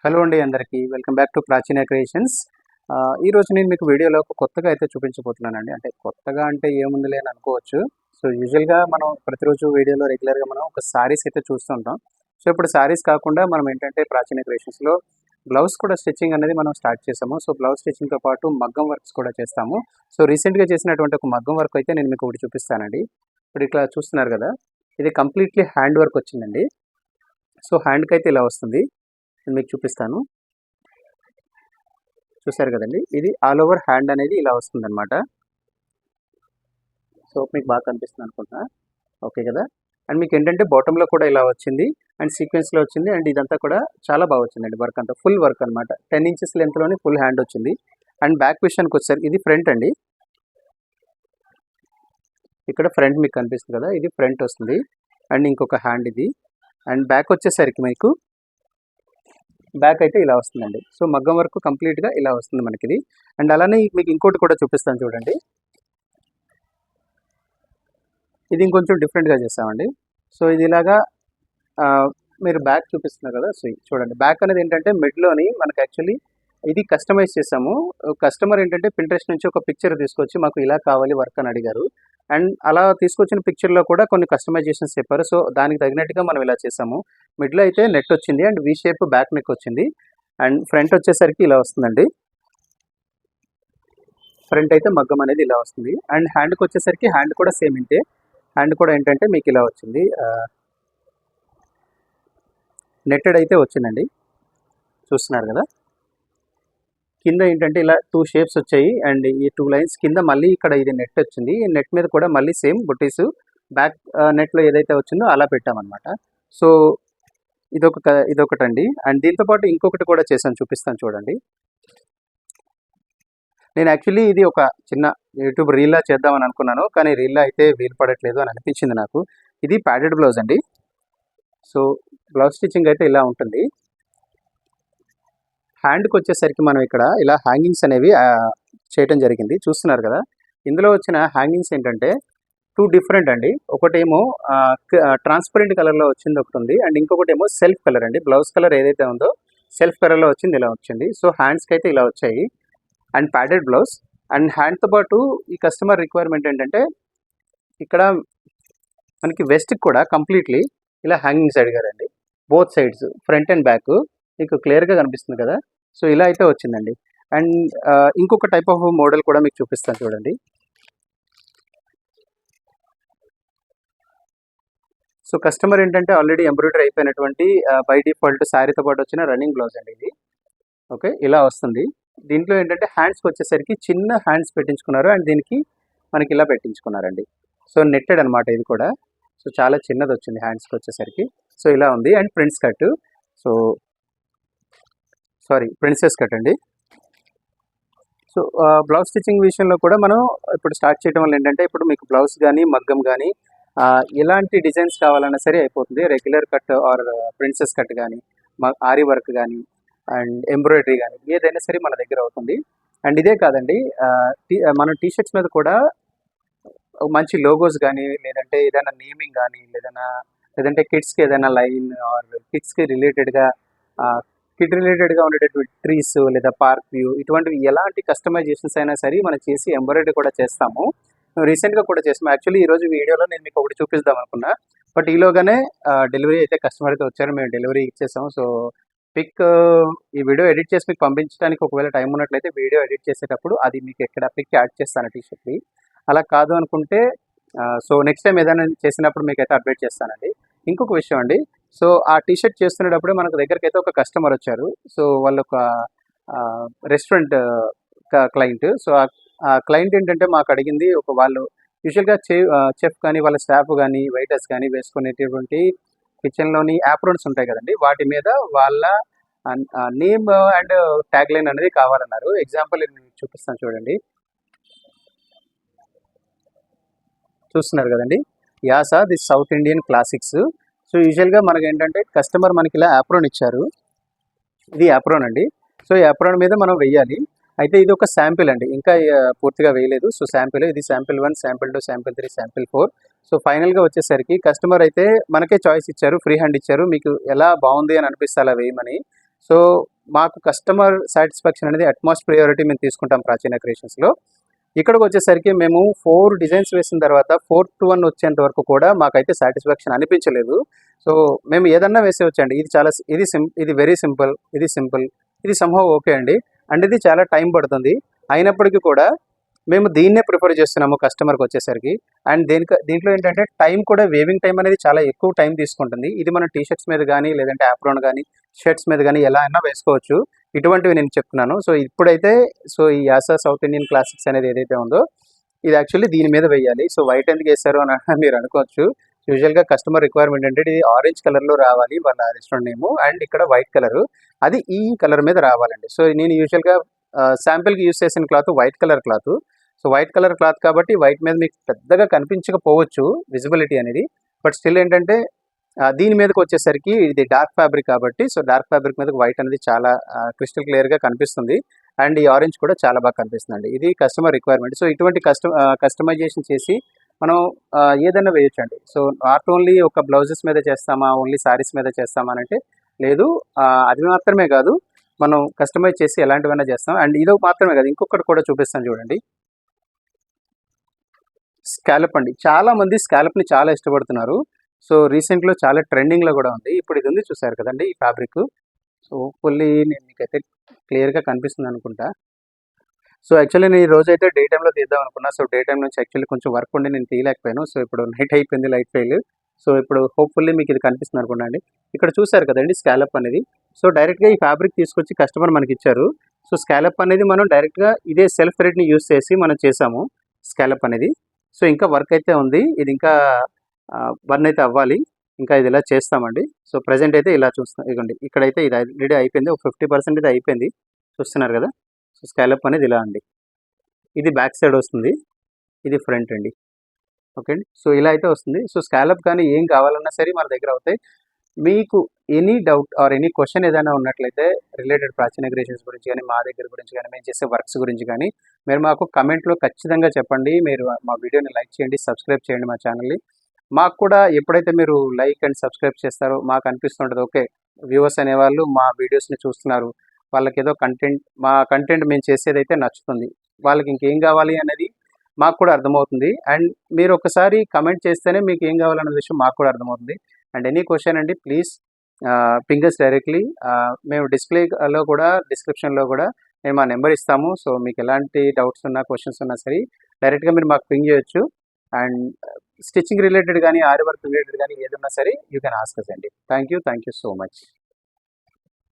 Hello అండి అందరికీ welcome back to ప్రాచీన క్రియేషన్స్. ఈరోజు నేను మీకు వీడియోలో ఒక కొత్తగా అయితే చూపించబోతున్నానండి. అంటే కొత్తగా అంటే ఏముందిలే అని అనుకోవచ్చు. సో యూజువల్గా మనం ప్రతిరోజు వీడియోలో రెగ్యులర్గా మనం ఒక సారీస్ అయితే చూస్తుంటాం. సో ఇప్పుడు సారీస్ కాకుండా మనం ఏంటంటే ప్రాచీన క్రియేషన్స్లో బ్లౌజ్ కూడా స్టిచ్చింగ్ అనేది మనం స్టార్ట్ చేసాము. సో బ్లౌజ్ స్టిచ్చింగ్తో పాటు మగ్గం వర్క్స్ కూడా చేస్తాము. సో రీసెంట్గా చేసినటువంటి ఒక మగ్గం వర్క్ అయితే నేను మీకు ఒకటి చూపిస్తానండి. ఇప్పుడు ఇట్లా చూస్తున్నారు కదా, ఇది కంప్లీట్లీ హ్యాండ్ వర్క్ వచ్చిందండి. సో హ్యాండ్కి అయితే ఇలా వస్తుంది, నేను మీకు చూపిస్తాను. చూసారు కదండి, ఇది ఆల్ ఓవర్ హ్యాండ్ అనేది ఇలా వస్తుంది అనమాట. సో మీకు బాగా కనిపిస్తుంది అనుకుంటున్నా, ఓకే కదా. అండ్ మీకు ఏంటంటే బాటంలో కూడా ఇలా వచ్చింది అండ్ సీక్వెన్స్లో వచ్చింది. అండ్ ఇదంతా కూడా చాలా బాగా వచ్చిందండి. వర్క్ అంతా ఫుల్ వర్క్ అనమాట. 10 ఇంచెస్ లెంత్లోని ఫుల్ హ్యాండ్ వచ్చింది. అండ్ బ్యాక్ విషయానికి వచ్చేసరికి ఇది ఫ్రంట్ అండి. ఇక్కడ ఫ్రంట్ మీకు కనిపిస్తుంది కదా, ఇది ఫ్రంట్ వస్తుంది. అండ్ ఇంకొక హ్యాండ్ ఇది. అండ్ బ్యాక్ వచ్చేసరికి మీకు బ్యాక్ అయితే ఇలా వస్తుందండి. సో మగ్గం వరకు కంప్లీట్గా ఇలా వస్తుంది మనకి ఇది. అండ్ అలానే మీకు ఇంకోటి కూడా చూపిస్తాను చూడండి. ఇది ఇంకొంచెం డిఫరెంట్గా చేస్తామండి. సో ఇది ఇలాగా మీరు బ్యాక్ చూపిస్తున్నారు కదా, సో చూడండి బ్యాక్ అనేది ఏంటంటే మిడ్లోని మనకు యాక్చువల్లీ ఇది కస్టమైజ్ చేసాము. కస్టమర్ ఏంటంటే పింట్రెస్ట్ నుంచి ఒక పిక్చర్ తీసుకొచ్చి మాకు ఇలా కావాలి వర్క్ అని అడిగారు. అండ్ అలా తీసుకొచ్చిన పిక్చర్లో కూడా కొన్ని కస్టమైజేషన్స్ చెప్పారు. సో దానికి తగినట్టుగా మనం ఇలా చేసాము. మిడ్లో అయితే నెట్ వచ్చింది and V shape back neck వచ్చింది. అండ్ ఫ్రంట్ వచ్చేసరికి ఇలా వస్తుందండి. ఫ్రంట్ అయితే మగ్గం అనేది ఇలా వస్తుంది. అండ్ హ్యాండ్కి వచ్చేసరికి హ్యాండ్ కూడా సేమ్ ఇంతే. హ్యాండ్ కూడా ఏంటంటే మీకు ఇలా వచ్చింది, నెట్టెడ్ అయితే వచ్చిందండి. చూస్తున్నారు కదా, కింద ఏంటంటే ఇలా 2 షేప్స్ వచ్చాయి. అండ్ ఈ 2 లైన్స్ కింద మళ్ళీ ఇక్కడ ఇది నెట్ వచ్చింది. ఈ నెట్ మీద కూడా మళ్ళీ సేమ్ బుట్టీస్ బ్యాక్ నెట్లో ఏదైతే వచ్చిందో అలా పెట్టామన్నమాట. సో ఇదొకటండి. అండ్ దీంతోపాటు ఇంకొకటి కూడా చేశాను, చూపిస్తాను చూడండి. నేను యాక్చువల్లీ ఇది ఒక చిన్న యూట్యూబ్ రీల్లా చేద్దామని అనుకున్నాను, కానీ రీల్లా అయితే వీలు పడట్లేదు అని అనిపించింది నాకు. ఇది ప్యాడెడ్ బ్లౌజ్ అండి. సో బ్లౌజ్ స్టిచ్చింగ్ అయితే ఇలా ఉంటుంది. హ్యాండ్కి వచ్చేసరికి మనం ఇక్కడ ఇలా హ్యాంగింగ్స్ అనేవి చేయటం జరిగింది. చూస్తున్నారు కదా, ఇందులో వచ్చిన హ్యాంగింగ్స్ ఏంటంటే 2 డిఫరెంట్ అండి. ఒకటేమో ట్రాన్స్పరెంట్ కలర్లో వచ్చింది ఒకటి ఉంది. అండ్ ఇంకొకటి ఏమో సెల్ఫ్ కలర్ అండి. బ్లౌజ్ కలర్ ఏదైతే ఉందో సెల్ఫ్ కలర్లో వచ్చింది, ఇలా వచ్చింది. సో హ్యాండ్స్కి అయితే ఇలా వచ్చాయి. And padded blouse. అండ్ హ్యాండ్తో పాటు ఈ కస్టమర్ రిక్వైర్మెంట్ ఏంటంటే ఇక్కడ మనకి వెస్ట్కి కూడా కంప్లీట్లీ ఇలా హ్యాంగింగ్స్ అడిగారండి. Both sides front and back మీకు క్లియర్గా కనిపిస్తుంది కదా. సో ఇలా అయితే వచ్చిందండి. అండ్ ఇంకొక టైప్ ఆఫ్ మోడల్ కూడా మీకు చూపిస్తాను చూడండి. సో కస్టమర్ ఏంటంటే ఆల్రెడీ ఎంబ్రాయిడరీ అయిపోయినటువంటి బై డిఫాల్ట్ శారీతో పాటు వచ్చిన రన్నింగ్ బ్లౌజ్ అండి ఇది. ఓకే, ఇలా వస్తుంది. దీంట్లో ఏంటంటే హ్యాండ్స్కి వచ్చేసరికి చిన్న హ్యాండ్స్ పెట్టించుకున్నారు అండ్ దీనికి మనకి ఇలా పెట్టించుకున్నారండి. సో నెట్టెడ్ అనమాట ఇది కూడా. సో చాలా చిన్నది వచ్చింది హ్యాండ్స్కి వచ్చేసరికి. సో ఇలా ఉంది. And prince cut, so sorry princess cut అండి. సో బ్లౌజ్ స్టిచ్చింగ్ విషయంలో కూడా మనం ఇప్పుడు స్టార్ట్ చేయడం వల్ల ఏంటంటే ఇప్పుడు మీకు బ్లౌజ్ కానీ మగ్గం కానీ ఎలాంటి డిజైన్స్ కావాలన్నా సరే అయిపోతుంది. Regular cut or princess cut కానీ ఆరి వర్క్ కానీ అండ్ ఎంబ్రాయిడరీ కానీ ఏదైనా సరే మన దగ్గర అవుతుంది. అండ్ ఇదే కాదండి, మనం టీషర్ట్స్ మీద కూడా మంచి లోగోస్ కానీ లేదంటే ఏదైనా నేమింగ్ కానీ లేదంటే కిడ్స్కి ఏదైనా లైన్ ఆర్ కిడ్స్కి రిలేటెడ్గా కిడ్ రిలేటెడ్గా ఉండేటటువంటి ట్రీస్ లేదా పార్క్ వ్యూ ఇటువంటివి ఎలాంటి కస్టమైజేషన్స్ అయినా సరే మనం చేసి ఎంబ్రాయిడరీ కూడా చేస్తాము. రీసెంట్గా కూడా చేస్తాము. యాక్చువల్లీ ఈరోజు వీడియోలో నేను మీకు ఒకటి చూపిద్దాం అనుకున్నా, బట్ ఈలోగానే డెలివరీ అయితే కస్టమర్ అయితే వచ్చారు, మేము డెలివరీ ఇచ్చేసాము. సో పిక్ ఈ వీడియో ఎడిట్ చేసి మీకు పంపించడానికి ఒకవేళ టైం ఉన్నట్లయితే వీడియో ఎడిట్ చేసేటప్పుడు అది మీకు ఎక్కడ పిక్ యాడ్ చేస్తాను టీషర్ట్ని. అలా కాదు అనుకుంటే సో నెక్స్ట్ టైం ఏదైనా చేసినప్పుడు మీకు అయితే అప్డేట్ చేస్తానండి. ఇంకొక విషయం అండి, సో ఆ టీషర్ట్ చేస్తున్నప్పుడు మనకు దగ్గరికి అయితే ఒక కస్టమర్ వచ్చారు. సో వాళ్ళు ఒక రెస్టారెంట్ క్లయింట్. సో ఆ క్లయింట్ ఏంటంటే మాకు అడిగింది, ఒక వాళ్ళు యూజువల్గా చెఫ్ కానీ వాళ్ళ స్టాఫ్ కానీ వెయిటర్స్ కానీ వేసుకునేటటువంటి కిచెన్లోని యాప్రోన్స్ ఉంటాయి కదండి, వాటి మీద వాళ్ళ నేమ్ అండ్ ట్యాగ్ లైన్ అనేది కావాలన్నారు. ఎగ్జాంపుల్ నేను చూపిస్తాను చూడండి. చూస్తున్నారు కదండి, యాసా this South Indian classics. So యూజువల్గా మనకి ఏంటంటే కస్టమర్ మనకి ఇలా యాప్రోన్ ఇచ్చారు, ఇది యాప్రోన్ అండి. సో ఈ యాప్రోన్ మీద మనం వెయ్యాలి. అయితే ఇది ఒక శాంపిల్ అండి, ఇంకా పూర్తిగా వేయలేదు. సో శాంపిల్, ఇది sample 1, sample 2, sample 3, sample 4. So ఫైనల్గా వచ్చేసరికి కస్టమర్ అయితే మనకే చాయిస్ ఇచ్చారు, ఫ్రీ హ్యాండ్ ఇచ్చారు, మీకు ఎలా బాగుంది అని అనిపిస్తే అలా వేయమని. సో మాకు కస్టమర్ సాటిస్ఫాక్షన్ అనేది అట్మోస్ట్ ప్రియారిటీ మేము తీసుకుంటాం ప్రాచీన క్రియేషన్స్లో. ఇక్కడికి వచ్చేసరికి మేము 4 డిజైన్స్ వేసిన తర్వాత 4th వన్ వచ్చేంత వరకు కూడా మాకైతే సాటిస్ఫాక్షన్ అనిపించలేదు. సో మేము ఏదన్నా వేసేవచ్చండి. ఇది వెరీ సింపుల్, ఇది సింపుల్, ఇది సంహౌ ఓకే అండి. అండ్ ఇది చాలా టైం పడుతుంది. అయినప్పటికీ కూడా మేము దీన్నే ప్రిఫర్ చేస్తున్నాము కస్టమర్కి వచ్చేసరికి. అండ్ దీంట్లో ఏంటంటే టైం కూడా, వేవింగ్ టైం అనేది చాలా ఎక్కువ టైం తీసుకుంటుంది. ఇది మనం టీ షర్ట్స్ మీద కానీ, లేదంటే ఆప్రోన్ కానీ, షర్ట్స్ మీద కానీ ఎలా అయినా వేసుకోవచ్చు. ఇటువంటివి నేను చెప్తున్నాను. సో ఇప్పుడైతే ఈ యాస సౌత్ ఇండియన్ క్లాసిక్స్ అనేది ఏదైతే ఉందో ఇది యాక్చువల్లీ దీని మీద వేయాలి. సో వైట్ ఎందుకు వేస్తారు అని మీరు అనుకోవచ్చు. యూజువల్గా కస్టమర్ రిక్వైర్మెంట్ అంటే ఇది ఆరెంజ్ కలర్లో రావాలి వాళ్ళ రెస్టారెంట్ నేము, అండ్ ఇక్కడ వైట్ కలర్, అది ఈ కలర్ మీద రావాలండి. సో నేను యూజువల్గా శాంపిల్కి యూస్ చేసిన cloth white colour cloth. So white colour cloth కాబట్టి వైట్ మీద మీకు పెద్దగా కనిపించకపోవచ్చు విజిబిలిటీ అనేది. బట్ స్టిల్ ఏంటంటే దీని మీదకి వచ్చేసరికి ఇది డార్క్ ఫ్యాబ్రిక్ కాబట్టి, సో డార్క్ ఫ్యాబ్రిక్ మీద వైట్ అనేది చాలా క్రిస్టల్ క్లియర్గా కనిపిస్తుంది. అండ్ ఈ ఆరెంజ్ కూడా చాలా బాగా కనిపిస్తుంది అండి. ఇది కస్టమర్ రిక్వైర్మెంట్. సో ఇటువంటి కస్టమైజేషన్ చేసి మనం ఏదైనా వేయొచ్చండి. సో నాట్ ఓన్లీ ఒక బ్లౌజెస్ మీద చేస్తామా, ఓన్లీ శారీస్ మీద చేస్తామా అని అంటే లేదు. అది మాత్రమే కాదు, మనం కస్టమైజ్ చేసి ఎలాంటివైనా చేస్తాం. అండ్ ఇదో మాత్రమే కాదు, ఇంకొకటి కూడా చూపిస్తాను చూడండి. స్కాలప్ అండి. చాలా మంది స్కాలప్ని చాలా ఇష్టపడుతున్నారు. సో రీసెంట్లో చాలా ట్రెండింగ్లో కూడా ఉంది. ఇప్పుడు ఇది ఉంది చూసారు కదండి ఈ ఫ్యాబ్రిక్. సో ఫుల్లీ నేను మీకైతే క్లియర్గా కనిపిస్తుంది అనుకుంటా. సో యాక్చువల్లీ నేను ఈ రోజు అయితే డే టైంలో తీద్దాం అనుకున్నా. సో డే టైం నుంచి యాక్చువల్లీ కొంచెం వర్క్ ఉండి నేను తీయలేకపోయాను. సో ఇప్పుడు నైట్ అయిపోయింది, లైట్ ఫెయిల్. సో ఇప్పుడు హోప్ఫుల్లీ మీకు ఇది కనిపిస్తుంది అనుకున్నా అండి. ఇక్కడ చూసారు కదండి స్కాలప్ అనేది. సో డైరెక్ట్గా ఈ ఫ్యాబ్రిక్ తీసుకొచ్చి కస్టమర్ మనకి ఇచ్చారు. సో స్కాలప్ అనేది మనం డైరెక్ట్గా ఇదే సెల్ఫ్ థ్రెడ్ని యూస్ చేసి మనం చేసాము స్కాలప్ అనేది. సో ఇంకా వర్క్ అయితే ఉంది, ఇది ఇంకా బర్న్ అయితే అవ్వాలి. ఇంకా ఇది ఇలా చేస్తామండి. సో ప్రజెంట్ అయితే ఇలా చూస్తాం. ఇదిగోండి ఇక్కడైతే ఇది ఆల్రెడీ అయిపోయింది, ఒక 50% ఇది అయిపోయింది. చూస్తున్నారు కదా. సో స్కాలప్ అనేది ఇలా అండి. ఇది బ్యాక్ సైడ్ వస్తుంది, ఇది ఫ్రంట్ అండి. ఓకే అండి. సో ఇలా అయితే వస్తుంది. సో స్కాలప్ కానీ ఏం కావాలన్నా సరే మన దగ్గర అవుతాయి. మీకు any doubt or any question ఏదైనా ఉన్నట్లయితే రిలేటెడ్ ప్రాచీన క్రియేషన్స్ గురించి కానీ, మా దగ్గర గురించి కానీ, మేము చేసే వర్క్స్ గురించి కానీ మీరు మాకు కమెంట్లో ఖచ్చితంగా చెప్పండి. మీరు మా వీడియోని లైక్ చేయండి, సబ్స్క్రైబ్ చేయండి మా ఛానల్ని. మాకు కూడా ఎప్పుడైతే మీరు లైక్ అండ్ సబ్స్క్రైబ్ చేస్తారో మాకు అనిపిస్తుంటుంది, ఓకే వ్యూవర్స్ అనేవాళ్ళు మా వీడియోస్ని చూస్తున్నారు, వాళ్ళకి ఏదో మా కంటెంట్ మేము చేసేదైతే నచ్చుతుంది, వాళ్ళకి ఇంకేం కావాలి అనేది మాకు కూడా అర్థమవుతుంది. అండ్ మీరు ఒకసారి కమెంట్ చేస్తేనే మీకు ఏం కావాలన్న విషయం మాకు కూడా అర్థమవుతుంది. అండ్ ఎనీ క్వశ్చన్ అండి ప్లీజ్ పింగర్స్ డైరెక్ట్లీ. మేము డిస్ప్లేలో కూడా, డిస్క్రిప్షన్లో కూడా మేము మా నెంబర్ ఇస్తాము. సో మీకు ఎలాంటి డౌట్స్ ఉన్నా, క్వశ్చన్స్ ఉన్నా సరే డైరెక్ట్గా మీరు మాకు పింగ్ చేయొచ్చు. అండ్ స్టిచ్చింగ్ రిలేటెడ్ కానీ, ఆరి వర్క్ రిలేటెడ్ కానీ ఏదన్నా సరే యూ కెన్ ఆస్క్ us అండి. Thank you so much.